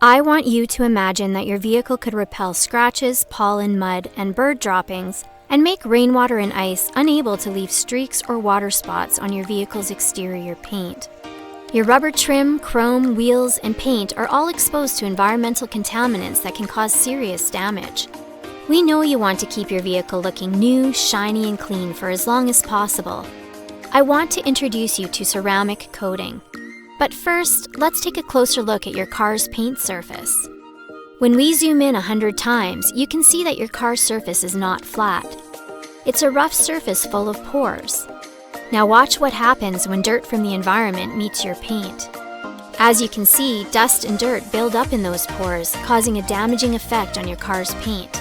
I want you to imagine that your vehicle could repel scratches, pollen, mud, and bird droppings, and make rainwater and ice unable to leave streaks or water spots on your vehicle's exterior paint. Your rubber trim, chrome, wheels, and paint are all exposed to environmental contaminants that can cause serious damage. We know you want to keep your vehicle looking new, shiny, and clean for as long as possible. I want to introduce you to ceramic coating. But first, let's take a closer look at your car's paint surface. When we zoom in 100 times, you can see that your car's surface is not flat. It's a rough surface full of pores. Now watch what happens when dirt from the environment meets your paint. As you can see, dust and dirt build up in those pores, causing a damaging effect on your car's paint.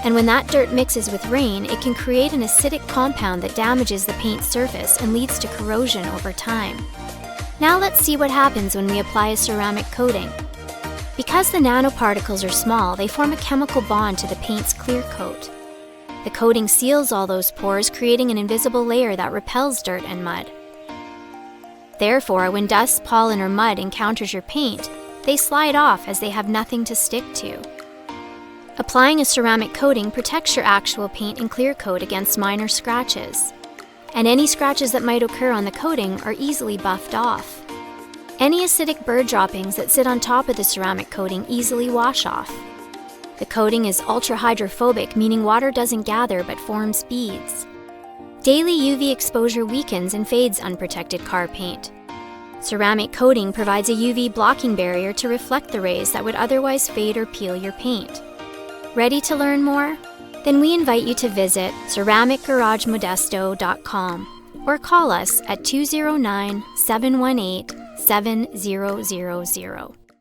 And when that dirt mixes with rain, it can create an acidic compound that damages the paint surface and leads to corrosion over time. Now let's see what happens when we apply a ceramic coating. Because the nanoparticles are small, they form a chemical bond to the paint's clear coat. The coating seals all those pores, creating an invisible layer that repels dirt and mud. Therefore, when dust, pollen, or mud encounters your paint, they slide off as they have nothing to stick to. Applying a ceramic coating protects your actual paint and clear coat against minor scratches. And any scratches that might occur on the coating are easily buffed off. Any acidic bird droppings that sit on top of the ceramic coating easily wash off. The coating is ultra-hydrophobic, meaning water doesn't gather but forms beads. Daily UV exposure weakens and fades unprotected car paint. Ceramic coating provides a UV blocking barrier to reflect the rays that would otherwise fade or peel your paint. Ready to learn more? Then we invite you to visit ceramicgaragemodesto.com or call us at 209-718-7000.